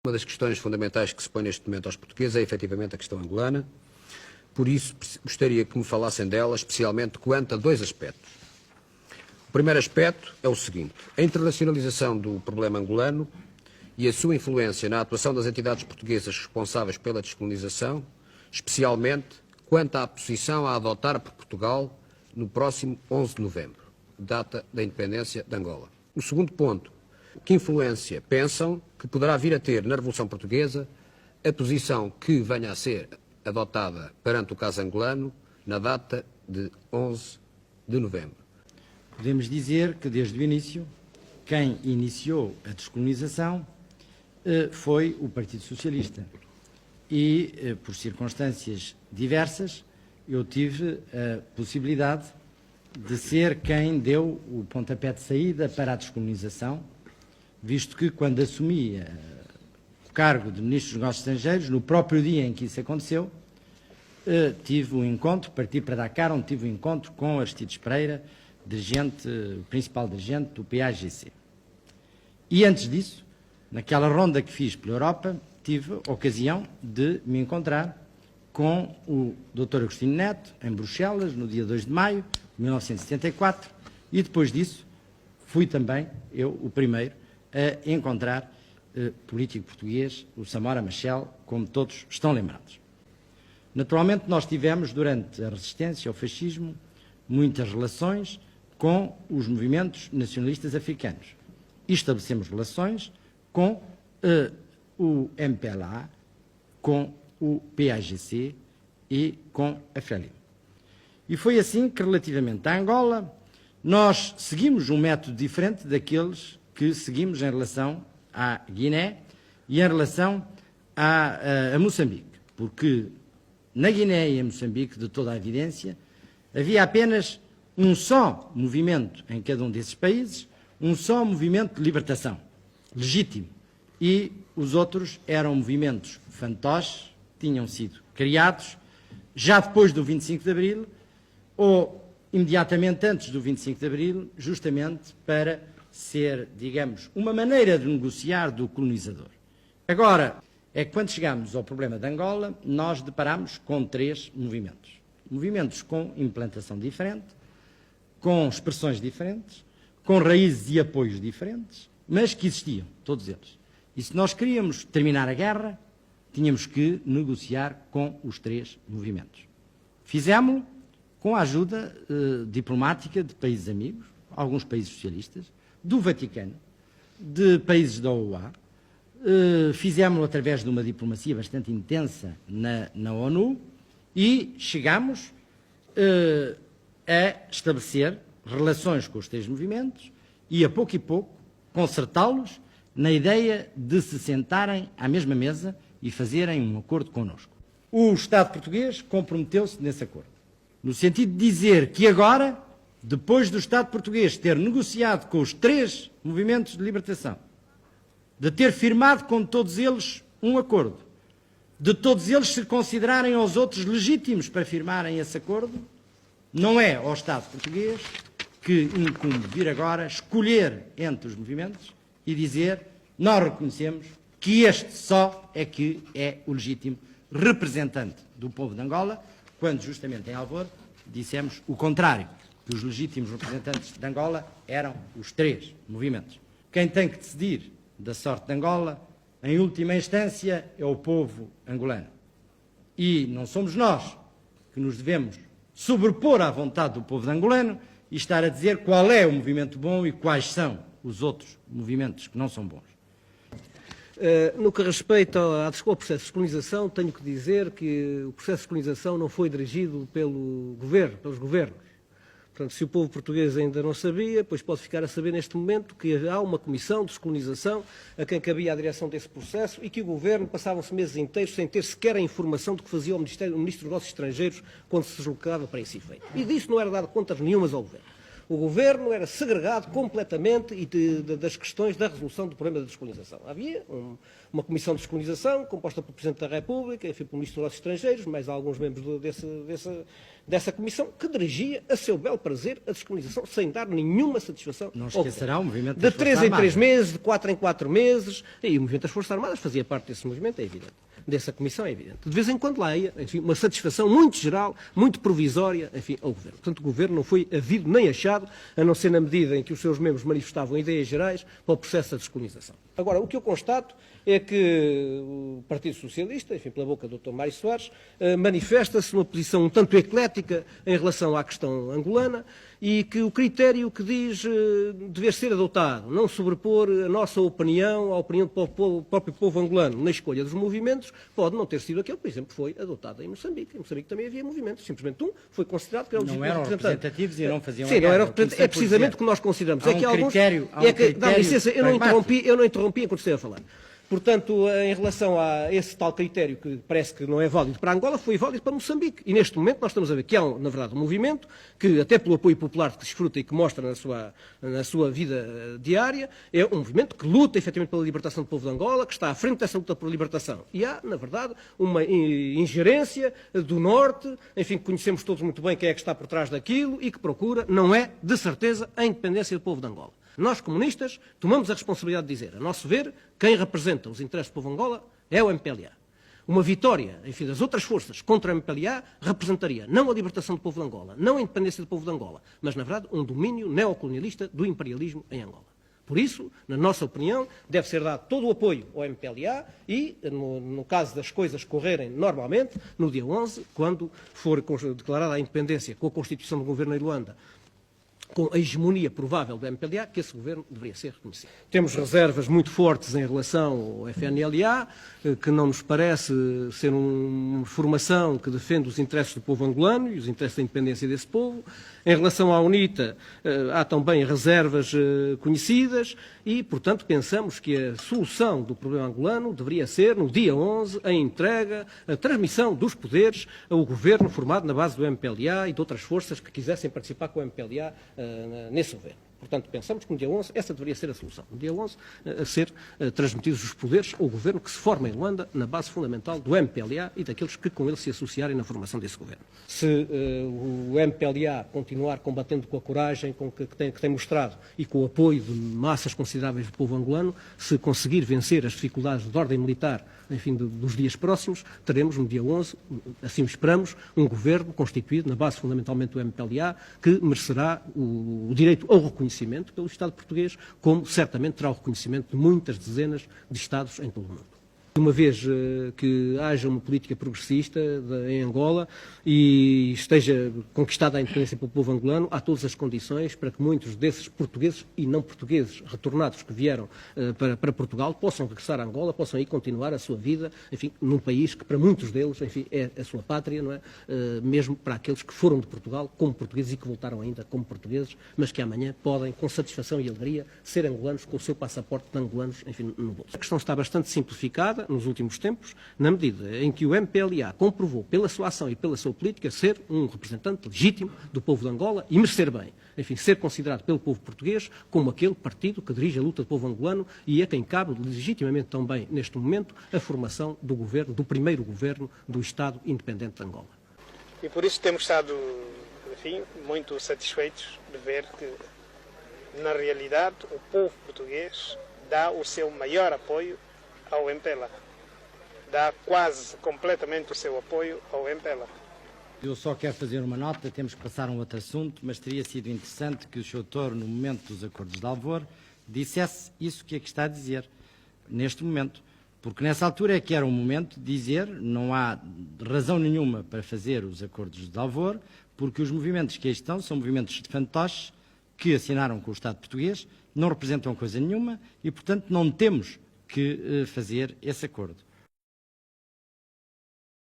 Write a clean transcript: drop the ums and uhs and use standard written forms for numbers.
Uma das questões fundamentais que se põe neste momento aos portugueses é efetivamente a questão angolana. Por isso, gostaria que me falassem dela, especialmente quanto a dois aspectos. O primeiro aspecto é o seguinte: a internacionalização do problema angolano e a sua influência na atuação das entidades portuguesas responsáveis pela descolonização, especialmente quanto à posição a adotar por Portugal no próximo 11 de novembro, data da independência de Angola. O segundo ponto: que influência pensam que poderá vir a ter na Revolução Portuguesa a posição que venha a ser adotada perante o caso angolano na data de 11 de novembro? Podemos dizer que, desde o início, quem iniciou a descolonização foi o Partido Socialista. E, por circunstâncias diversas, eu tive a possibilidade de ser quem deu o pontapé de saída para a descolonização, visto que, quando assumi o cargo de Ministro dos Negócios Estrangeiros, no próprio dia em que isso aconteceu, tive um encontro, parti para Dakar, onde tive um encontro com Aristides Pereira, o principal dirigente do PAGC. E antes disso, naquela ronda que fiz pela Europa, tive a ocasião de me encontrar com o Dr. Agostinho Neto, em Bruxelas, no dia 2 de maio de 1974, e depois disso fui também, eu, o primeiro, a encontrar político português, o Samora Machel, como todos estão lembrados. Naturalmente, nós tivemos, durante a resistência ao fascismo, muitas relações com os movimentos nacionalistas africanos. E estabelecemos relações com o MPLA, com o PAGC e com a FRELIM. E foi assim que, relativamente à Angola, nós seguimos um método diferente daqueles que seguimos em relação à Guiné e em relação a Moçambique, porque na Guiné e em Moçambique, de toda a evidência, havia apenas um só movimento em cada um desses países, um só movimento de libertação, legítimo, e os outros eram movimentos fantoches, tinham sido criados já depois do 25 de Abril ou imediatamente antes do 25 de Abril, justamente para ser, digamos, uma maneira de negociar do colonizador. Agora, é que quando chegamos ao problema de Angola, nós deparamos com três movimentos. Movimentos com implantação diferente, com expressões diferentes, com raízes e apoios diferentes, mas que existiam, todos eles. E se nós queríamos terminar a guerra, tínhamos que negociar com os três movimentos. Fizemos-lo com a ajuda diplomática de países amigos, alguns países socialistas, do Vaticano, de países da OUA, fizemos-lo através de uma diplomacia bastante intensa na ONU e chegámos a estabelecer relações com os três movimentos e, a pouco, concertá-los na ideia de se sentarem à mesma mesa e fazerem um acordo connosco. O Estado português comprometeu-se nesse acordo, no sentido de dizer que agora, depois do Estado português ter negociado com os três movimentos de libertação, de ter firmado com todos eles um acordo, de todos eles se considerarem aos outros legítimos para firmarem esse acordo, não é ao Estado português que incumbe vir agora escolher entre os movimentos e dizer: nós reconhecemos que este só é que é o legítimo representante do povo de Angola, quando justamente em Alvor dissemos o contrário, que os legítimos representantes de Angola eram os três movimentos. Quem tem que decidir da sorte de Angola, em última instância, é o povo angolano. E não somos nós que nos devemos sobrepor à vontade do povo angolano e estar a dizer qual é o movimento bom e quais são os outros movimentos que não são bons. No que respeita ao processo de descolonização, tenho que dizer que o processo de descolonização não foi dirigido pelos governos. Portanto, se o povo português ainda não sabia, pois pode ficar a saber neste momento que há uma comissão de descolonização a quem cabia a direção desse processo e que o governo passavam-se meses inteiros sem ter sequer a informação do que fazia o Ministro dos Negócios Estrangeiros quando se deslocava para esse efeito. E disso não era dado contas nenhumas ao governo. O governo era segregado completamente das questões da resolução do problema da descolonização. Havia uma comissão de descolonização, composta pelo Presidente da República, enfim, pelo Ministro dos Negócios Estrangeiros, mais alguns membros dessa comissão, que dirigia a seu belo prazer a descolonização, sem dar nenhuma satisfação. Não esquecerá o movimento de das Forças 3 em 3 Armadas. meses, de 4 em 4 meses, e o movimento das Forças Armadas fazia parte desse movimento, é evidente. Dessa comissão, é evidente. De vez em quando lá ia, enfim, uma satisfação muito geral, muito provisória, enfim, ao Governo. Portanto, o Governo não foi havido nem achado, a não ser na medida em que os seus membros manifestavam ideias gerais para o processo da descolonização. Agora, o que eu constato é que o Partido Socialista, enfim, pela boca do Dr. Mário Soares, manifesta-se numa posição um tanto eclética em relação à questão angolana e que o critério que diz dever ser adotado, não sobrepor a nossa opinião à opinião do próprio povo angolano na escolha dos movimentos, pode não ter sido aquele, por exemplo, foi adotado em Moçambique. Em Moçambique também havia movimentos, simplesmente foi considerado que era o Não eram representativos e não faziam Sim, a não guerra. eram representativos. É precisamente o que nós consideramos. Há É que um alguns... critério- há um é que, dá critério licença, eu pragmático. não interrompi enquanto esteve a falar. Portanto, em relação a esse tal critério que parece que não é válido para Angola, foi válido para Moçambique. E neste momento nós estamos a ver que há, na verdade, um movimento que, até pelo apoio popular que desfruta e que mostra na sua vida diária, é um movimento que luta efetivamente pela libertação do povo de Angola, que está à frente dessa luta por libertação. E há, na verdade, uma ingerência do Norte, enfim, que conhecemos todos muito bem quem é que está por trás daquilo e que procura, não é, de certeza, a independência do povo de Angola. Nós, comunistas, tomamos a responsabilidade de dizer, a nosso ver, quem representa os interesses do povo de Angola é o MPLA. Uma vitória, enfim, das outras forças contra o MPLA representaria não a libertação do povo de Angola, não a independência do povo de Angola, mas, na verdade, um domínio neocolonialista do imperialismo em Angola. Por isso, na nossa opinião, deve ser dado todo o apoio ao MPLA e, no caso das coisas correrem normalmente, no dia 11, quando for declarada a independência com a constituição do governo de Luanda, com a hegemonia provável do MPLA, que esse governo deveria ser reconhecido. Temos reservas muito fortes em relação ao FNLA, que não nos parece ser uma formação que defende os interesses do povo angolano e os interesses da independência desse povo. Em relação à UNITA, há também reservas conhecidas e, portanto, pensamos que a solução do problema angolano deveria ser, no dia 11, a entrega, a transmissão dos poderes ao governo formado na base do MPLA e de outras forças que quisessem participar com o MPLA nesse governo. Portanto, pensamos que no dia 11 essa deveria ser a solução. No dia 11, a ser transmitidos os poderes ao governo que se forma em Luanda na base fundamental do MPLA e daqueles que com ele se associarem na formação desse governo. Se o MPLA continuar combatendo com a coragem que tem mostrado e com o apoio de massas consideráveis do povo angolano, se conseguir vencer as dificuldades de ordem militar, enfim, dos dias próximos, teremos no dia 11, assim esperamos, um governo constituído na base fundamentalmente do MPLA que merecerá o direito ao reconhecimento pelo Estado português, como certamente terá o reconhecimento de muitas dezenas de Estados em todo o mundo. Uma vez que haja uma política progressista em Angola e esteja conquistada a independência pelo povo angolano, há todas as condições para que muitos desses portugueses e não portugueses retornados que vieram para Portugal possam regressar a Angola, possam aí continuar a sua vida, enfim, num país que para muitos deles, enfim, é a sua pátria, não é? Mesmo para aqueles que foram de Portugal como portugueses e que voltaram ainda como portugueses, mas que amanhã podem, com satisfação e alegria, ser angolanos com o seu passaporte de angolanos, enfim, no bolso. A questão está bastante simplificada nos últimos tempos, na medida em que o MPLA comprovou pela sua ação e pela sua política ser um representante legítimo do povo de Angola e merecer bem, enfim, ser considerado pelo povo português como aquele partido que dirige a luta do povo angolano e a quem cabe legitimamente também, neste momento, a formação do governo, do primeiro governo do Estado independente de Angola. E por isso temos estado, enfim, muito satisfeitos de ver que, na realidade, o povo português dá o seu maior apoio ao MPLA. Dá quase completamente o seu apoio ao MPLA. Eu só quero fazer uma nota, temos que passar a um outro assunto, mas teria sido interessante que o Sr. Touro, no momento dos acordos de Alvor, dissesse isso que aqui está a dizer, neste momento. Porque nessa altura é que era o momento de dizer, não há razão nenhuma para fazer os acordos de Alvor, porque os movimentos que aí estão são movimentos de fantoches que assinaram com o Estado português, não representam coisa nenhuma e, portanto, não temos que fazer esse acordo.